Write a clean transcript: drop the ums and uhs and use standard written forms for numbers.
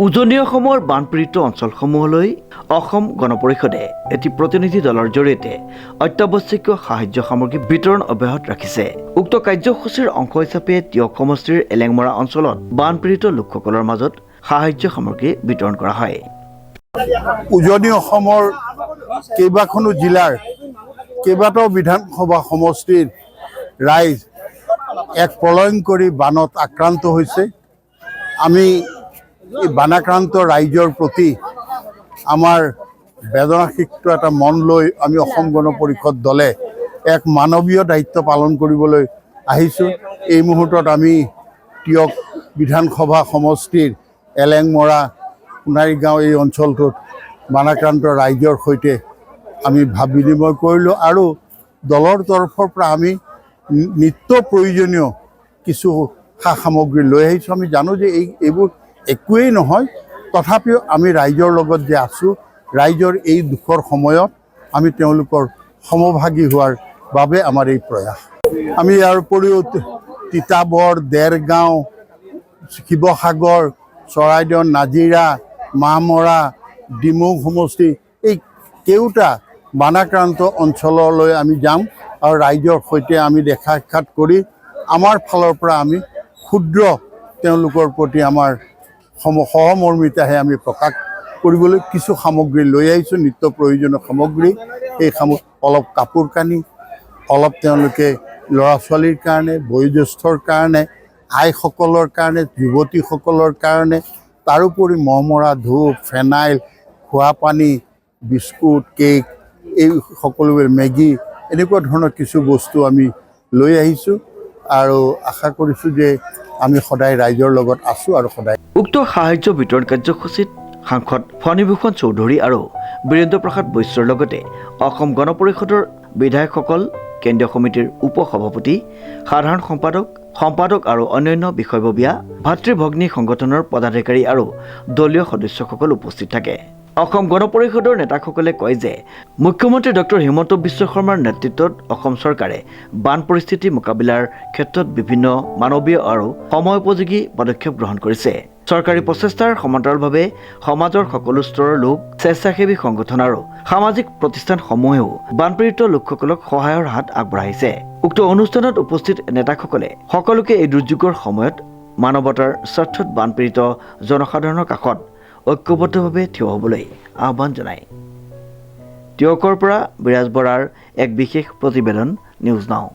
উজনি অসমৰ বানপীড়িত অঞ্চলসমূহলৈ অসম গণ পৰিষদে এটি প্ৰতিনিধি দলৰ জৰিয়তে অত্যাৱশ্যকীয় সাহায্য সামগ্ৰী বিতৰণ অব্যাহত ৰাখিছে। উক্ত কাৰ্যসূচীৰ অংশ হিচাপে তিয়ক সমষ্টিৰ এলেংমৰা অঞ্চলত বানপীড়িত লোকসকলৰ মাজত সাহায্য সামগ্ৰী বিতৰণ কৰা হয়। উজনি অসমৰ কেইবাখনো জিলাৰ কেইবাটাও বিধানসভা সমষ্টিৰ ৰাইজ এক প্ৰলয়ংকৰী বানত আক্ৰান্ত হৈছে। আমি এই বানাক্ৰান্ত ৰাইজৰ প্ৰতি আমাৰ বেদনাসিক্ত এটা মন লৈ আমি অসম গণ পৰিষদ দলে এক মানৱীয় দায়িত্ব পালন কৰিবলৈ আহিছোঁ। এই মুহূৰ্তত আমি তিয়ক বিধানসভা সমষ্টিৰ এলেংমৰা সোণাৰী গাঁও এই অঞ্চলটোত বানাক্ৰান্ত ৰাইজৰ সৈতে আমি ভাৱ বিনিময় কৰিলোঁ আৰু দলৰ তৰফৰ পৰা আমি নিত্য প্ৰয়োজনীয় কিছু সা সামগ্ৰী লৈ আহিছোঁ। আমি জানো যে এইবোৰ একোৱেই নহয়, তথাপিও আমি ৰাইজৰ লগত যে আছোঁ, ৰাইজৰ এই দুখৰ সময়ত আমি তেওঁলোকৰ সমভাগী হোৱাৰ বাবে আমাৰ এই প্ৰয়াস। আমি ইয়াৰ উপৰিও তিতাবৰ, দেৰগাঁও, শিৱসাগৰ, চৰাইদেউ, নাজিৰা, মাহমৰা, ডিমৌ সমষ্টি এই কেওটা বানাক্ৰান্ত অঞ্চললৈ আমি যাম আৰু ৰাইজৰ সৈতে আমি দেখা সাক্ষাৎ কৰি আমাৰ ফালৰ পৰা আমি ক্ষুদ্ৰ তেওঁলোকৰ প্ৰতি আমাৰ সহমৰ্মিতাহে আমি প্ৰকাশ কৰিবলৈ কিছু সামগ্ৰী লৈ আহিছোঁ, নিত্য প্ৰয়োজনীয় সামগ্ৰী। এই অলপ কাপোৰ কানি, অলপ তেওঁলোকে ল'ৰা ছোৱালীৰ কাৰণে, বয়োজ্যেষ্ঠৰ কাৰণে, আইসকলৰ কাৰণে, যুৱতীসকলৰ কাৰণে, তাৰোপৰি মহমৰা, ধূপ, ফেনাইল, খোৱা পানী, বিস্কুট, কেক, এই সকলোবোৰ মেগী, এনেকুৱা ধৰণৰ কিছু বস্তু আমি লৈ আহিছোঁ আৰু আশা কৰিছোঁ যে আমি সদায় ৰাইজৰ লগত আছোঁ আৰু সদায়। উক্ত সাহায্য বিতৰণ কাৰ্যসূচীত সাংসদ ফণীভূষণ চৌধুৰী আৰু বীৰেন্দ্ৰ প্ৰসাদ বৈশ্যৰ লগতে অসম গণ পৰিষদৰ বিধায়কসকল, কেন্দ্ৰীয় সমিতিৰ উপ সভাপতি, সাধাৰণ সম্পাদক আৰু অন্যান্য বিষয়ববীয়া, ভাতৃ ভগ্নী সংগঠনৰ পদাধিকাৰী আৰু দলীয় সদস্যসকল উপস্থিত থাকে। অসম গণ পৰিষদৰ নেতাসকলে কয় যে মুখ্যমন্ত্ৰী ডক্টৰ হিমন্ত বিশ্ব শৰ্মাৰ নেতৃত্বত অসম চৰকাৰে বান পৰিস্থিতি মোকাবিলাৰ ক্ষেত্ৰত বিভিন্ন মানৱীয় আৰু সময়োপযোগী পদক্ষেপ গ্ৰহণ কৰিছে। চৰকাৰী প্ৰচেষ্টাৰ সমান্তৰালভাৱে সমাজৰ সকলো স্তৰৰ লোক, স্বেচ্ছাসেৱী সংগঠন আৰু সামাজিক প্ৰতিষ্ঠানসমূহেও বানপীড়িত লোকসকলক সহায়ৰ হাত আগবঢ়াইছে। উক্ত অনুষ্ঠানত উপস্থিত নেতাসকলে সকলোকে এই দুৰ্যোগৰ সময়ত মানৱতাৰ স্বাৰ্থত বানপীড়িত জনসাধাৰণৰ কাষত ঐক্যবদ্ধভাৱে থিয় হ'বলৈ আহ্বান জনায়। তিয়কৰ পৰা বিৰাজ বৰাৰ এক বিশেষ প্ৰতিবেদন, নিউজ নাও।